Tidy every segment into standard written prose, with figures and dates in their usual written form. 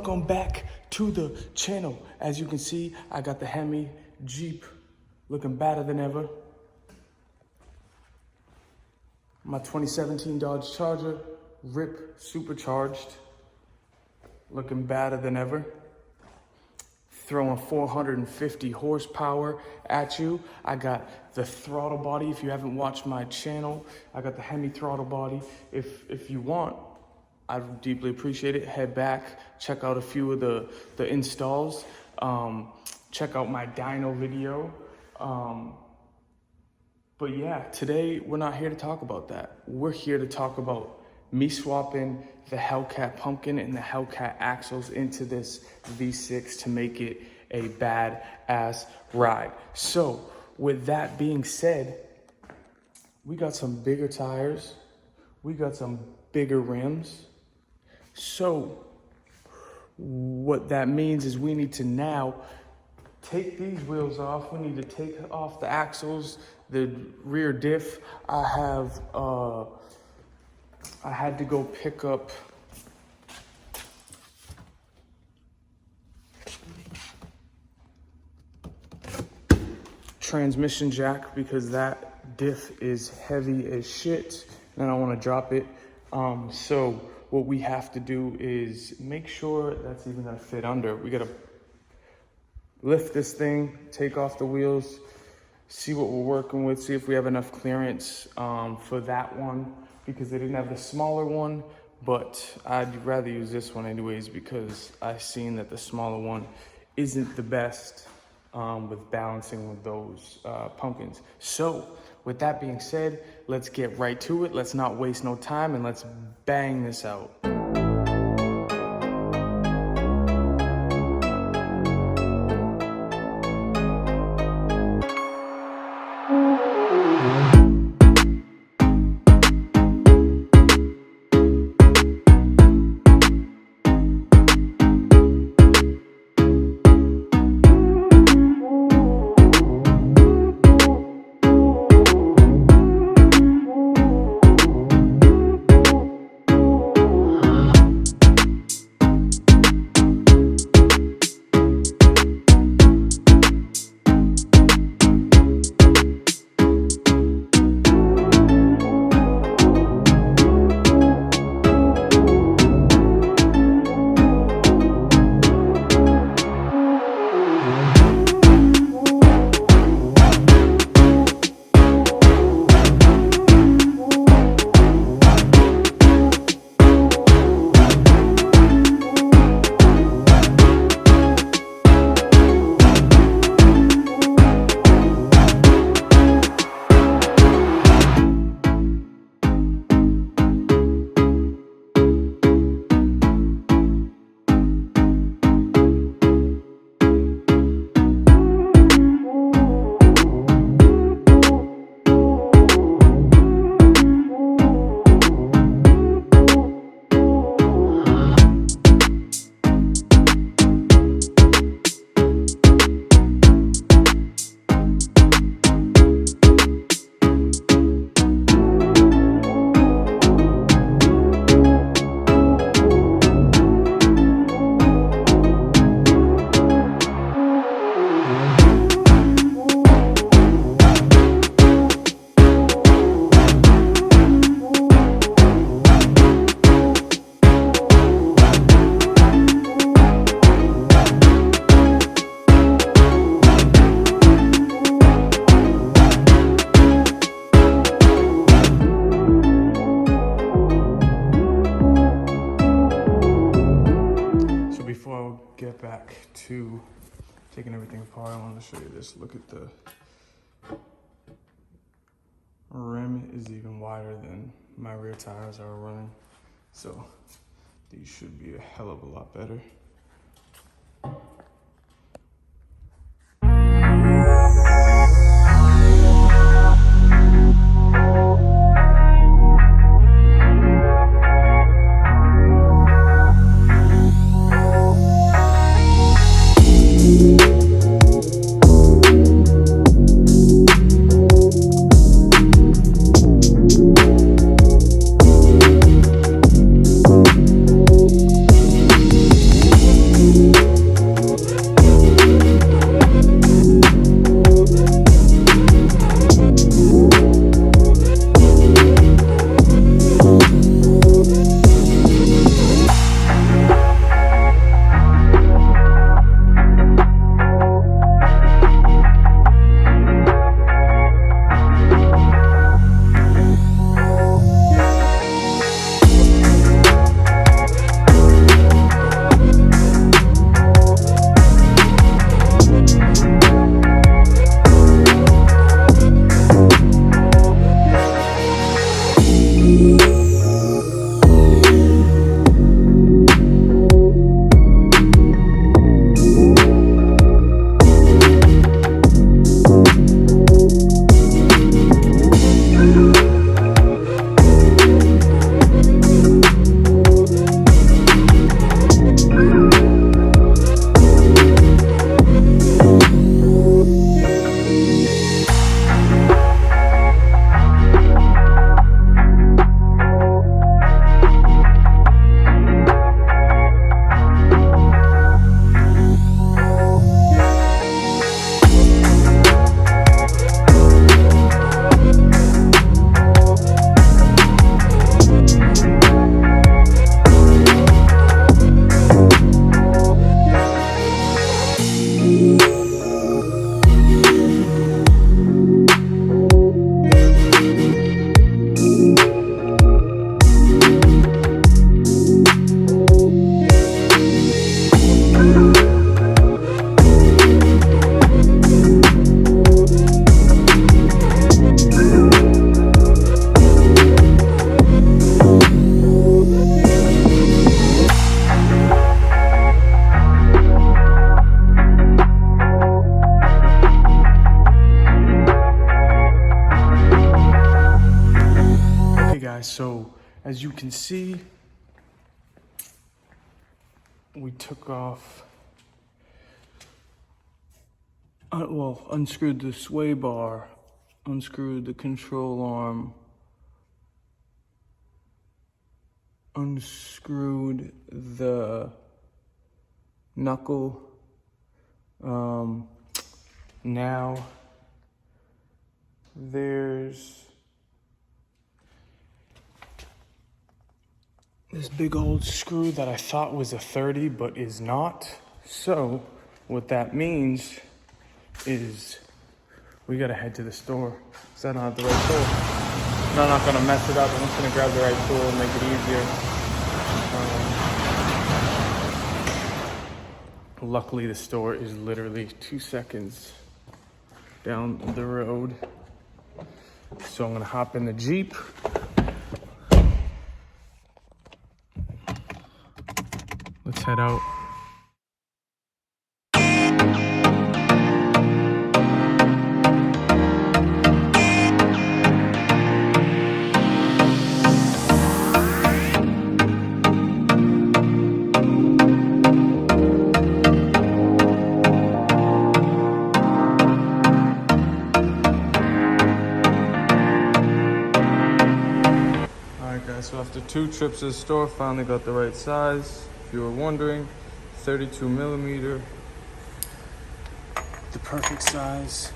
welcome back to the channel. As you can see, I got the Hemi Jeep looking better than ever. My 2017 Dodge Charger, RIP supercharged, looking better than ever. Throwing 450 horsepower at you. I got the throttle body. If you haven't watched my channel, I got the Hemi throttle body. If you want, I'd deeply appreciate it. Head back, check out a few of the installs. Check out my dyno video. But yeah, today we're not here to talk about that. We're here to talk about me swapping the Hellcat pumpkin and the Hellcat axles into this V6 to make it a badass ride. So with that being said, we got some bigger tires. We got some bigger rims. So what that means is we need to now take these wheels off. We need to take off the axles, the rear diff. I had to go pick up transmission jack because that diff is heavy as shit and I don't want to drop it. So what we have to do is make sure that's even gonna fit under. We gotta lift this thing, take off the wheels, see what we're working with, see if we have enough clearance for that one, because they didn't have the smaller one, but I'd rather use this one anyways because I've seen that the smaller one isn't the best with balancing with those pumpkins. So with that being said, let's get right to it. Let's not waste no time and let's bang this out. Get back to taking everything apart, I wanted to show you this. Look at the rim is even wider than my rear tires are running. So these should be a hell of a lot better. As you can see, we took off, unscrewed the sway bar, unscrewed the control arm, unscrewed the knuckle. Now there's this big old screw that I thought was a 30 but is not. So what that means is we gotta head to the store because I don't have the right tool. No, I'm not gonna mess it up. I'm just gonna grab the right tool and make it easier. Luckily the store is literally 2 seconds down the road. So I'm gonna hop in the Jeep. Let's head out. So after 2 trips to the store, finally got the right size. If you were wondering, 32 millimeter, the perfect size.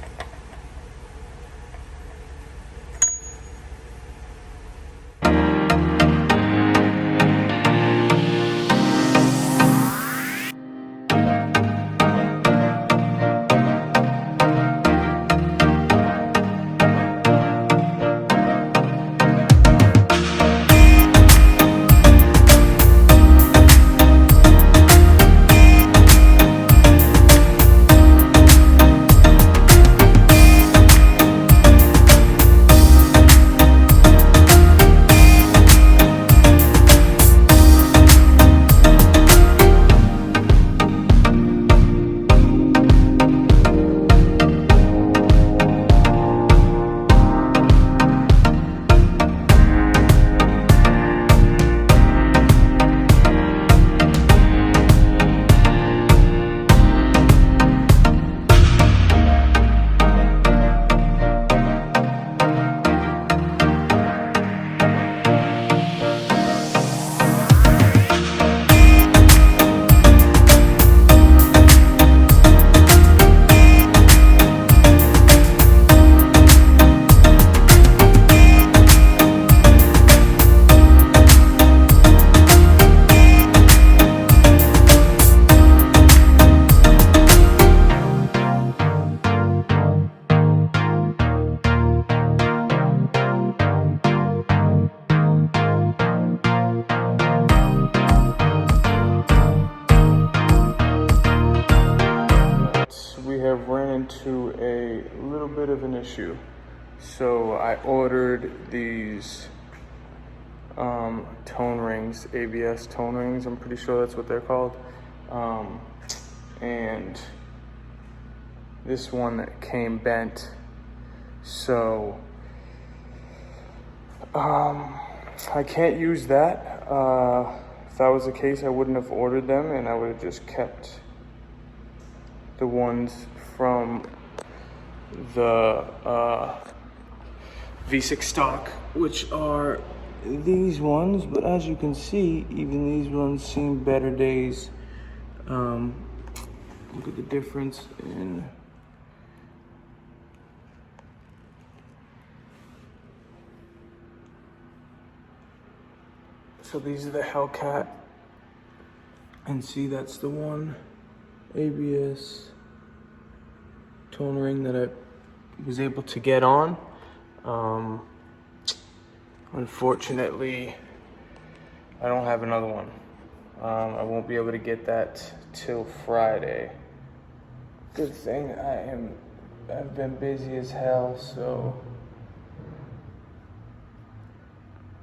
Have ran into a little bit of an issue. So I ordered these tone rings, ABS tone rings, I'm pretty sure that's what they're called. And this one came bent. So I can't use that. If that was the case, I wouldn't have ordered them and I would have just kept the ones from the V6 stock, which are these ones. But as you can see, even these ones seem better days. Look at the difference in so these are the Hellcat, and see, that's the one ABS tone ring that I was able to get on. Unfortunately, I don't have another one. I won't be able to get that till Friday. Good thing I've been busy as hell, so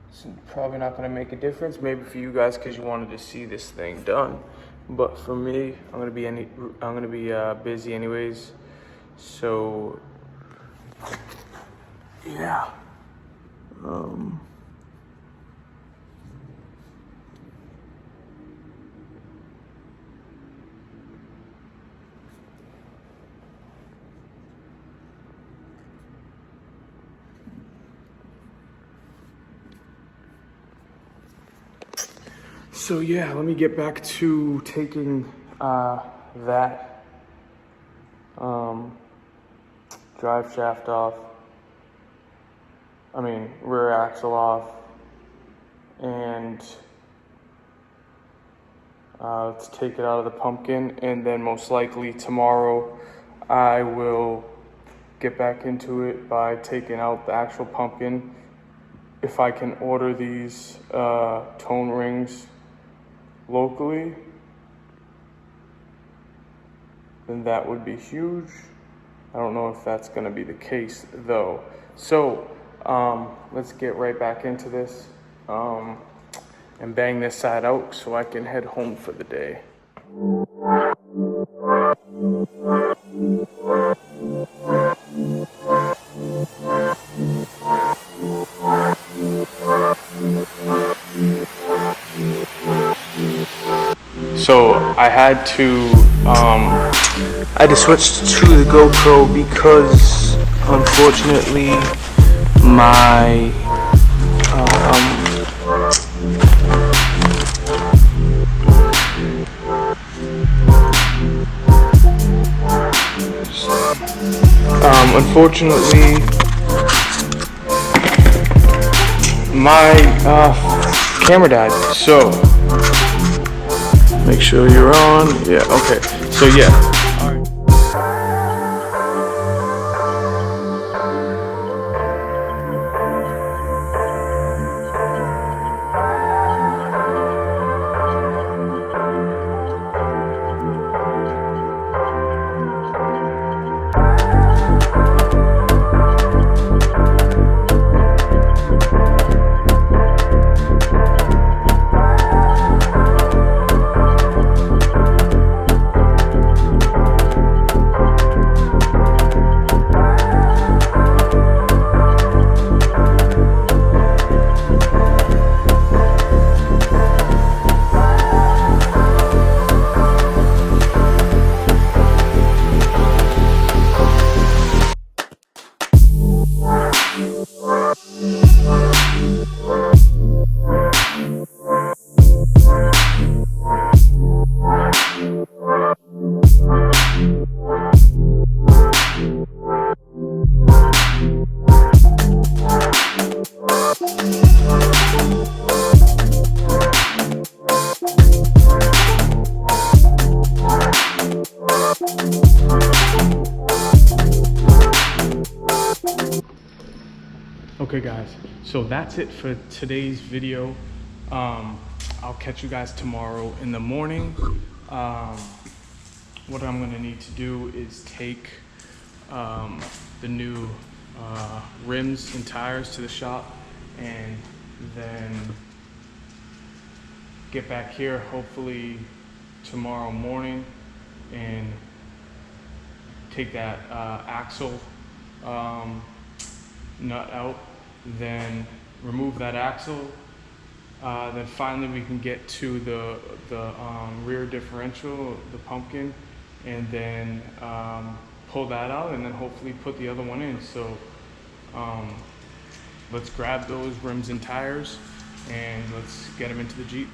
it's probably not gonna make a difference. Maybe for you guys because you wanted to see this thing done, but for me, I'm gonna be busy anyways. So yeah, So yeah, let me get back to taking that drive shaft off. I mean, rear axle off. And let's take it out of the pumpkin, and then most likely tomorrow I will get back into it by taking out the actual pumpkin. If I can order these tone rings locally, then that would be huge. I don't know if that's gonna be the case though. So let's get right back into this and bang this side out so I can head home for the day. So I had to switch to the GoPro because unfortunately my unfortunately my camera died. So make sure you're on. Yeah, okay. So yeah. All right. Okay guys, so that's it for today's video. I'll catch you guys tomorrow in the morning. What I'm gonna need to do is take the new rims and tires to the shop, and then get back here hopefully tomorrow morning and take that axle nut out, then remove that axle. Then finally we can get to the rear differential, the pumpkin, and then pull that out, and then hopefully put the other one in. So let's grab those rims and tires and let's get them into the Jeep.